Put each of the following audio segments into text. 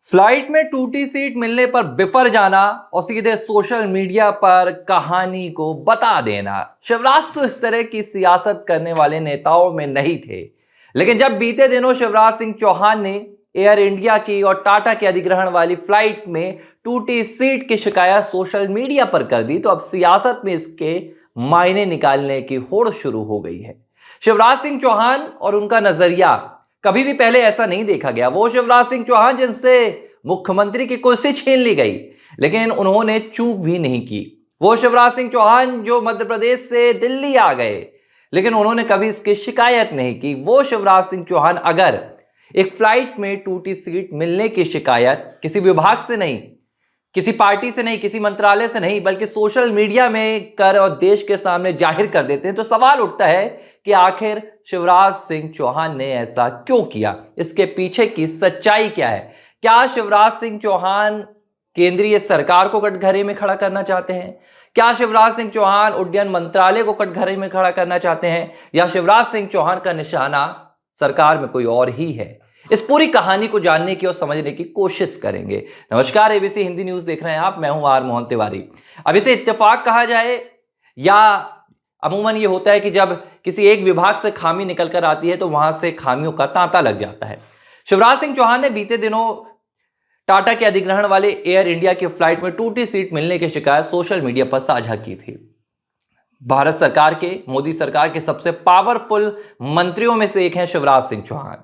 Flight में टूटी seat मिलने पर बिफर जाना और सीधे सोशल मीडिया पर कहानी को बता देना। शिवराज तो इस तरह की सियासत करने वाले नेताओं में नहीं थे, लेकिन जब बीते दिनों शिवराज सिंह चौहान ने एयर इंडिया की और टाटा के अधिग्रहण वाली फ्लाइट में टूटी सीट की शिकायत सोशल मीडिया पर कर दी, तो अब सियासत में इसके मायने निकालने की होड़ शुरू हो गई है। शिवराज सिंह चौहान और उनका नजरिया कभी भी पहले ऐसा नहीं देखा गया। वो शिवराज सिंह चौहान जिनसे मुख्यमंत्री की कुर्सी छीन ली गई, लेकिन उन्होंने चूक भी नहीं की। वो शिवराज सिंह चौहान जो मध्य प्रदेश से दिल्ली आ गए, लेकिन उन्होंने कभी इसकी शिकायत नहीं की। वो शिवराज सिंह चौहान अगर एक फ्लाइट में टूटी सीट मिलने की शिकायत किसी विभाग से नहीं, किसी पार्टी से नहीं, किसी मंत्रालय से नहीं, बल्कि सोशल मीडिया में कर और देश के सामने जाहिर कर देते हैं, तो सवाल उठता है कि आखिर शिवराज सिंह चौहान ने ऐसा क्यों किया? इसके पीछे की सच्चाई क्या है? क्या शिवराज सिंह चौहान केंद्रीय सरकार को कटघरे में खड़ा करना चाहते हैं? क्या शिवराज सिंह चौहान उड्डयन मंत्रालय को कटघरे में खड़ा करना चाहते हैं? या शिवराज सिंह चौहान का निशाना सरकार में कोई और ही है? इस पूरी कहानी को जानने की और समझने की कोशिश करेंगे। नमस्कार, एबीसी हिंदी न्यूज देख रहे हैं आप। मैं हूं आर मोहन तिवारी। अब इसे इत्तेफाक कहा जाए या अमूमन ये होता है कि जब किसी एक विभाग से खामी निकल कर आती है तो वहां से खामियों का तांता लग जाता है। शिवराज सिंह चौहान ने बीते दिनों टाटा के अधिग्रहण वाले एयर इंडिया की फ्लाइट में टूटी सीट मिलने की शिकायत सोशल मीडिया पर साझा की थी। भारत सरकार के, मोदी सरकार के सबसे पावरफुल मंत्रियों में से एक है शिवराज सिंह चौहान।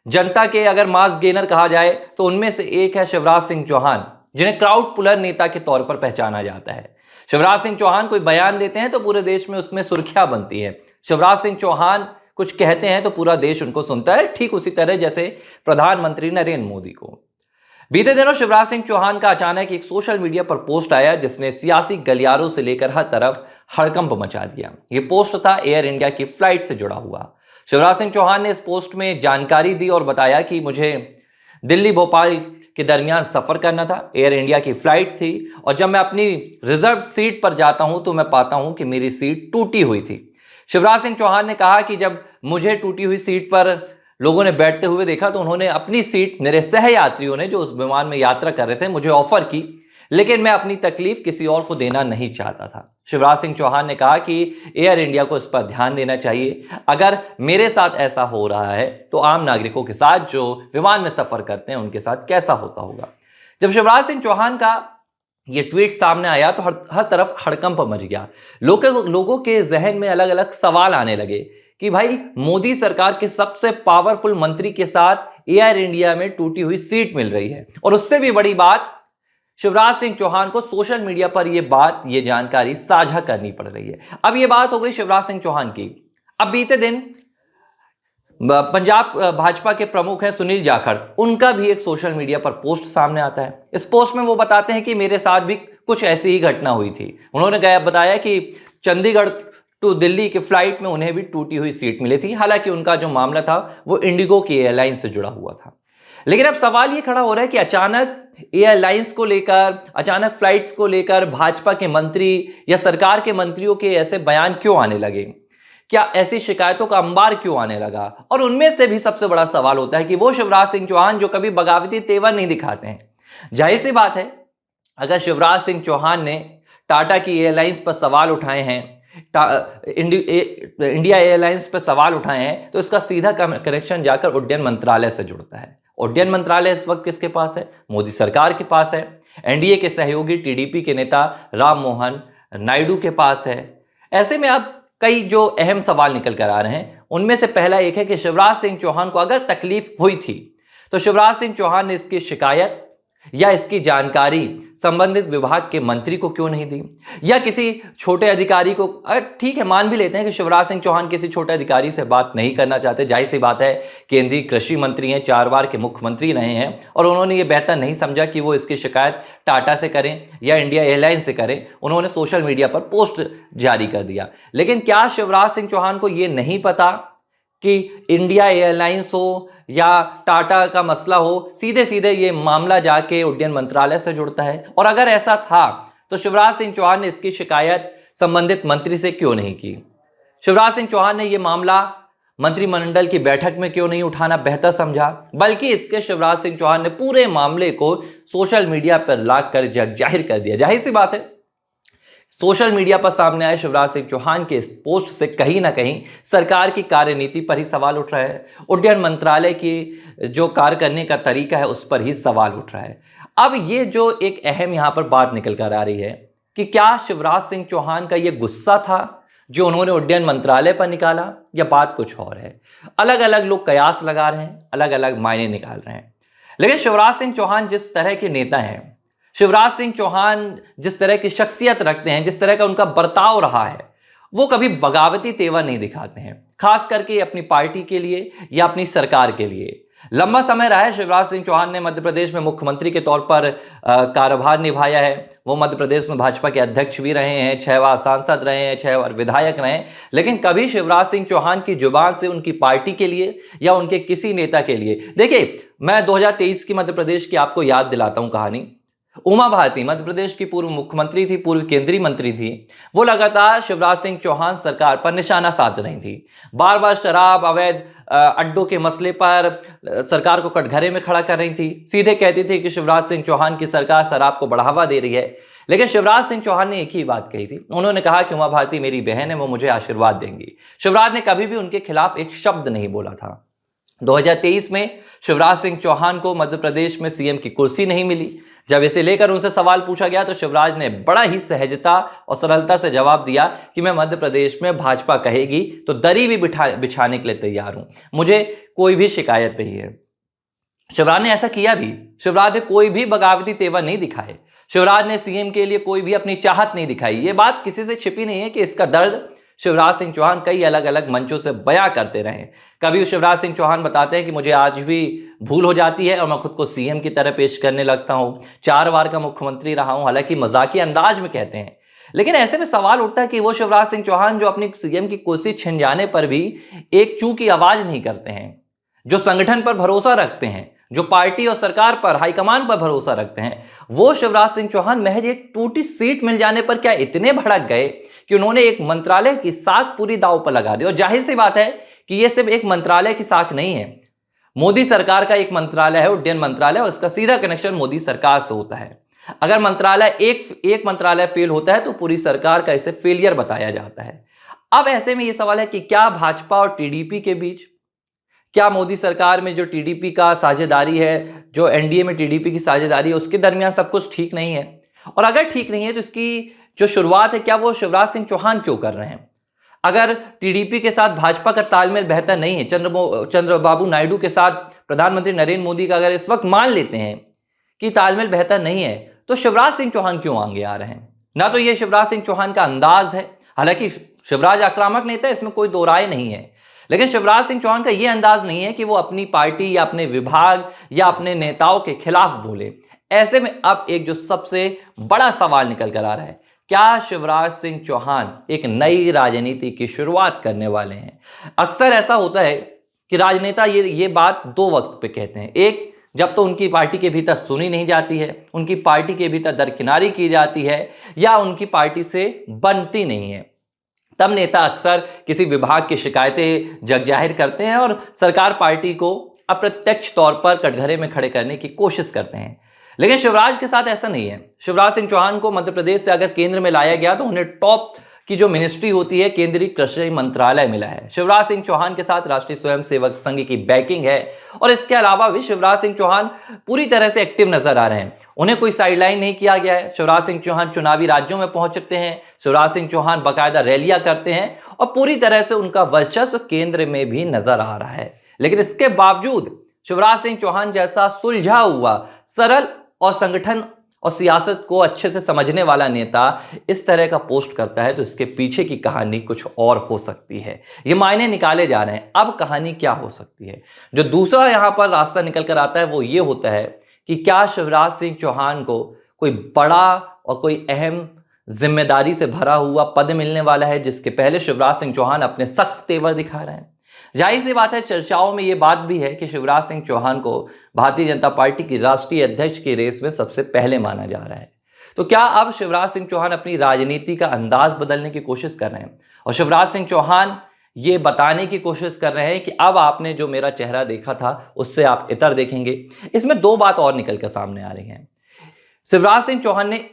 जनता के अगर मास गेनर कहा जाए तो उनमें से एक है शिवराज सिंह चौहान, जिन्हें क्राउड पुलर नेता के तौर पर पहचाना जाता है। शिवराज सिंह चौहान कोई बयान देते हैं तो पूरे देश में उसमें सुर्खियां बनती है। शिवराज सिंह चौहान कुछ कहते हैं तो पूरा देश उनको सुनता है, ठीक उसी तरह जैसे प्रधानमंत्री नरेंद्र मोदी को। बीते दिनों शिवराज सिंह चौहान का अचानक एक सोशल मीडिया पर पोस्ट आया जिसने सियासी गलियारों से लेकर हर तरफ हड़कंप मचा दिया। यह पोस्ट था एयर इंडिया की फ्लाइट से जुड़ा हुआ। शिवराज सिंह चौहान ने इस पोस्ट में जानकारी दी और बताया कि मुझे दिल्ली भोपाल के दरमियान सफर करना था। एयर इंडिया की फ्लाइट थी और जब मैं अपनी रिजर्व सीट पर जाता हूं तो मैं पाता हूं कि मेरी सीट टूटी हुई थी। शिवराज सिंह चौहान ने कहा कि जब मुझे टूटी हुई सीट पर लोगों ने बैठते हुए देखा तो उन्होंने अपनी सीट मेरे सहयात्रियों ने जो उस विमान में यात्रा कर रहे थे मुझे ऑफर की, लेकिन मैं अपनी तकलीफ किसी और को देना नहीं चाहता था। शिवराज सिंह चौहान ने कहा कि एयर इंडिया को इस पर ध्यान देना चाहिए। अगर मेरे साथ ऐसा हो रहा है तो आम नागरिकों के साथ जो विमान में सफर करते हैं उनके साथ कैसा होता होगा। जब शिवराज सिंह चौहान का ये ट्वीट सामने आया तो हर तरफ हड़कंप मच गया। लोगों के जहन में अलग अलग सवाल आने लगे कि भाई, मोदी सरकार के सबसे पावरफुल मंत्री के साथ एयर इंडिया में टूटी हुई सीट मिल रही है, और उससे भी बड़ी बात, शिवराज सिंह चौहान को सोशल मीडिया पर यह जानकारी साझा करनी पड़ रही है। अब यह बात हो गई शिवराज सिंह चौहान की। अब बीते दिन पंजाब भाजपा के प्रमुख हैं सुनील जाखड़, उनका भी एक सोशल मीडिया पर पोस्ट सामने आता है। इस पोस्ट में वो बताते हैं कि मेरे साथ भी कुछ ऐसी ही घटना हुई थी। उन्होंने बताया कि चंडीगढ़ टू दिल्ली की फ्लाइट में उन्हें भी टूटी हुई सीट मिली थी। हालांकि उनका जो मामला था वो इंडिगो की एयरलाइन से जुड़ा हुआ था। लेकिन अब सवाल ये खड़ा हो रहा है कि अचानक एयरलाइंस को लेकर, अचानक फ्लाइट्स को लेकर भाजपा के मंत्री या सरकार के मंत्रियों के ऐसे बयान क्यों आने लगे? क्या ऐसी शिकायतों का अंबार क्यों आने लगा? और उनमें से भी सबसे बड़ा सवाल होता है कि वो शिवराज सिंह चौहान जो कभी बगावती तेवर नहीं दिखाते हैं। जाहिर सी बात है, अगर शिवराज सिंह चौहान ने टाटा की एयरलाइंस पर सवाल उठाए हैं, इंडिया एयरलाइंस पर सवाल उठाए हैं, तो इसका सीधा कनेक्शन जाकर उड्डयन मंत्रालय से जुड़ता है। उड्डयन मंत्रालय इस वक्त किसके पास है? मोदी सरकार के पास है। एनडीए के सहयोगी टीडीपी के नेता राम मोहन नायडू के पास है। ऐसे में अब कई जो अहम सवाल निकल कर आ रहे हैं, उनमें से पहला एक है कि शिवराज सिंह चौहान को अगर तकलीफ हुई थी तो शिवराज सिंह चौहान ने इसकी शिकायत या इसकी जानकारी संबंधित विभाग के मंत्री को क्यों नहीं दी, या किसी छोटे अधिकारी को? ठीक है, मान भी लेते हैं कि शिवराज सिंह चौहान किसी छोटे अधिकारी से बात नहीं करना चाहते। जाहिर सी बात है, केंद्रीय कृषि मंत्री हैं, 4 बार के मुख्यमंत्री रहे हैं, और उन्होंने ये बेहतर नहीं समझा कि वो इसकी शिकायत टाटा से करें या इंडिया एयरलाइन से करें। उन्होंने सोशल मीडिया पर पोस्ट जारी कर दिया। लेकिन क्या शिवराज सिंह चौहान को ये नहीं पता कि इंडिया एयरलाइंस हो या टाटा का मसला हो, सीधे सीधे ये मामला जाके उड्डयन मंत्रालय से जुड़ता है? और अगर ऐसा था तो शिवराज सिंह चौहान ने इसकी शिकायत संबंधित मंत्री से क्यों नहीं की? शिवराज सिंह चौहान ने यह मामला मंत्रिमंडल की बैठक में क्यों नहीं उठाना बेहतर समझा, बल्कि इसके शिवराज सिंह चौहान ने पूरे मामले को सोशल मीडिया पर लाकर जाहिर कर दिया। जाहिर सी बात है, सोशल मीडिया पर सामने आए शिवराज सिंह चौहान के इस पोस्ट से कहीं ना कहीं सरकार की कार्यनीति पर ही सवाल उठ रहा है। उड्डयन मंत्रालय की जो कार्य करने का तरीका है उस पर ही सवाल उठ रहा है। अब ये जो एक अहम यहां पर बात निकल कर आ रही है कि क्या शिवराज सिंह चौहान का ये गुस्सा था जो उन्होंने उड्डयन मंत्रालय पर निकाला, या बात कुछ और है। अलग अलग लोग कयास लगा रहे हैं, अलग अलग मायने निकाल रहे हैं। लेकिन शिवराज सिंह चौहान जिस तरह के नेता हैं, शिवराज सिंह चौहान जिस तरह की शख्सियत रखते हैं, जिस तरह का उनका बर्ताव रहा है, वो कभी बगावती तेवर नहीं दिखाते हैं, खास करके अपनी पार्टी के लिए या अपनी सरकार के लिए। लंबा समय रहा है शिवराज सिंह चौहान ने मध्य प्रदेश में मुख्यमंत्री के तौर पर कार्यभार निभाया है। वो मध्य प्रदेश में भाजपा के अध्यक्ष भी रहे हैं, 6 बार सांसद रहे हैं, 6 बार विधायक रहे हैं। लेकिन कभी शिवराज सिंह चौहान की जुबान से उनकी पार्टी के लिए या उनके किसी नेता के लिए, देखिए मैं 2023 की मध्य प्रदेश की आपको याद दिलाता हूं कहानी। उमा भारती मध्य प्रदेश की पूर्व मुख्यमंत्री थी, पूर्व केंद्रीय मंत्री थी। वो लगातार शिवराज सिंह चौहान सरकार पर निशाना साध रही थी। बार बार शराब अवैध अड्डों के मसले पर सरकार को कटघरे में खड़ा कर रही थी। सीधे कहती थी कि शिवराज सिंह चौहान की सरकार शराब को बढ़ावा दे रही है। लेकिन शिवराज सिंह चौहान ने एक ही बात कही थी, उन्होंने कहा कि उमा भारती मेरी बहन है, वो मुझे आशीर्वाद देंगी। शिवराज ने कभी भी उनके खिलाफ एक शब्द नहीं बोला था। 2023 में शिवराज सिंह चौहान को मध्य प्रदेश में सीएम की कुर्सी नहीं मिली। जब इसे लेकर उनसे सवाल पूछा गया तो शिवराज ने बड़ा ही सहजता और सरलता से जवाब दिया कि मैं मध्य प्रदेश में भाजपा कहेगी तो दरी भी बिछाने के लिए तैयार हूं, मुझे कोई भी शिकायत नहीं है। शिवराज ने ऐसा किया भी। शिवराज ने कोई भी बगावती तेवर नहीं दिखाए। शिवराज ने सीएम के लिए कोई भी अपनी चाहत नहीं दिखाई। ये बात किसी से छिपी नहीं है कि इसका दर्द शिवराज सिंह चौहान कई अलग अलग मंचों से बयां करते रहे। कभी शिवराज सिंह चौहान बताते हैं कि मुझे आज भी भूल हो जाती है और मैं खुद को सीएम की तरह पेश करने लगता हूं। 4 बार का मुख्यमंत्री रहा हूं, हालांकि मजाकिया अंदाज में कहते हैं। लेकिन ऐसे में सवाल उठता है कि वो शिवराज सिंह चौहान जो अपनी सीएम की कुर्सी छिन जाने पर भी एक चू की आवाज नहीं करते हैं, जो संगठन पर भरोसा रखते हैं, जो पार्टी और सरकार पर, हाईकमान पर भरोसा रखते हैं, वो शिवराज सिंह चौहान महज एक टूटी सीट मिल जाने पर क्या इतने भड़क गए कि उन्होंने एक मंत्रालय की साख पूरी दांव पर लगा दी। और जाहिर सी बात है कि ये सिर्फ एक मंत्रालय की साख नहीं है, मोदी सरकार का एक मंत्रालय है उड्डयन मंत्रालय, और उसका सीधा कनेक्शन मोदी सरकार से होता है। अगर मंत्रालय एक मंत्रालय फेल होता है तो पूरी सरकार का इसे फेलियर बताया जाता है। अब ऐसे में ये सवाल है कि क्या भाजपा और टीडीपी के बीच, क्या मोदी सरकार में जो टीडीपी का साझेदारी है, जो एनडीए में टीडीपी की साझेदारी है, उसके दरमियान सब कुछ ठीक नहीं है? और अगर ठीक नहीं है तो इसकी जो शुरुआत है क्या वो शिवराज सिंह चौहान क्यों कर रहे हैं? अगर टीडीपी के साथ भाजपा का तालमेल बेहतर नहीं है, चंद्रबाबू नायडू के साथ प्रधानमंत्री नरेंद्र मोदी का अगर इस वक्त मान लेते हैं कि तालमेल बेहतर नहीं है, तो शिवराज सिंह चौहान क्यों आगे आ रहे हैं? ना तो ये शिवराज सिंह चौहान का अंदाज है, हालांकि शिवराज आक्रामक नेता है, इसमें कोई दो राय नहीं है। लेकिन शिवराज सिंह चौहान का यह अंदाज नहीं है कि वो अपनी पार्टी या अपने विभाग या अपने नेताओं के खिलाफ बोले। ऐसे में अब एक जो सबसे बड़ा सवाल निकल कर आ रहा है, क्या शिवराज सिंह चौहान एक नई राजनीति की शुरुआत करने वाले हैं? अक्सर ऐसा होता है कि राजनेता ये बात 2 वक्त पे कहते हैं। एक, जब तो उनकी पार्टी के भीतर सुनी नहीं जाती है, उनकी पार्टी के भीतर दरकिनारी की जाती है या उनकी पार्टी से बनती नहीं है, तब नेता अक्सर किसी विभाग की शिकायतें जग जाहिर करते हैं और सरकार पार्टी को अप्रत्यक्ष तौर पर कटघरे में खड़े करने की कोशिश करते हैं। लेकिन शिवराज के साथ ऐसा नहीं है। शिवराज सिंह चौहान को मध्य प्रदेश से अगर केंद्र में लाया गया तो उन्हें टॉप की जो मिनिस्ट्री होती है, केंद्रीय कृषि मंत्रालय मिला है। शिवराज सिंह चौहान के साथ राष्ट्रीय स्वयंसेवक संघ की बैकिंग है और इसके अलावा भी शिवराज सिंह चौहान पूरी तरह से एक्टिव नजर आ रहे हैं। उन्हें कोई साइडलाइन नहीं किया गया है। शिवराज सिंह चौहान चुनावी राज्यों में पहुंचते हैं, शिवराज सिंह चौहान बाकायदा रैलियां करते हैं और पूरी तरह से उनका वर्चस्व केंद्र में भी नजर आ रहा है। लेकिन इसके बावजूद शिवराज सिंह चौहान जैसा सुलझा हुआ, सरल और संगठन और सियासत को अच्छे से समझने वाला नेता इस तरह का पोस्ट करता है तो इसके पीछे की कहानी कुछ और हो सकती है। ये मायने निकाले जा रहे हैं। अब कहानी क्या हो सकती है? जो दूसरा यहां पर रास्ता निकल कर आता है वो ये होता है कि क्या शिवराज सिंह चौहान को कोई बड़ा और कोई अहम जिम्मेदारी से भरा हुआ पद मिलने वाला है, जिसके पहले शिवराज सिंह चौहान अपने सख्त तेवर दिखा रहे हैं। जाहिर सी बात है, चर्चाओं में यह बात भी है कि शिवराज सिंह चौहान को भारतीय जनता पार्टी की राष्ट्रीय अध्यक्ष की रेस में सबसे पहले माना जा रहा है। तो क्या अब शिवराज सिंह चौहान अपनी राजनीति का अंदाज बदलने की कोशिश कर रहे हैं? और शिवराज सिंह चौहान ये बताने की कोशिश कर रहे हैं कि अब आपने जो मेरा चेहरा देखा था, उससे आप इतर देखेंगे। इसमें 2 बात और निकल कर सामने आ रही हैं। शिवराज सिंह चौहान ने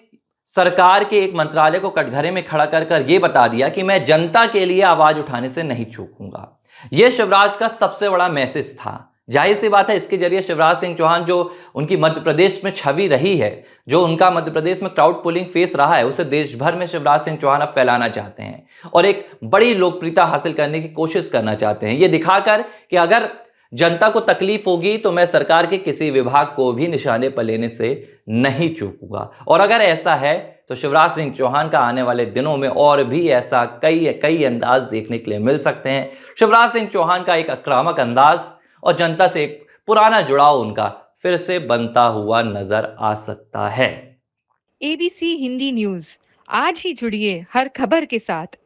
सरकार के एक मंत्रालय को कटघरे में खड़ा कर ये बता दिया कि मैं जनता के लिए आवाज उठाने से नहीं चूकूंगा। यह शिवराज का सबसे बड़ा मैसेज था। जाहिर सी बात है, इसके जरिए शिवराज सिंह चौहान जो उनकी मध्य प्रदेश में छवि रही है, जो उनका मध्य प्रदेश में क्राउड पुलिंग फेस रहा है, उसे देश भर में शिवराज सिंह चौहान अब फैलाना चाहते हैं और एक बड़ी लोकप्रियता हासिल करने की कोशिश करना चाहते हैं, ये दिखाकर कि अगर जनता को तकलीफ होगी तो मैं सरकार के किसी विभाग को भी निशाने पर लेने से नहीं चूकूंगा। और अगर ऐसा है तो शिवराज सिंह चौहान का आने वाले दिनों में और भी ऐसा कई कई अंदाज देखने के लिए मिल सकते हैं। शिवराज सिंह चौहान का एक आक्रामक अंदाज और जनता से एक पुराना जुड़ाव उनका फिर से बनता हुआ नजर आ सकता है। एबीसी हिंदी न्यूज, आज ही जुड़िए हर खबर के साथ।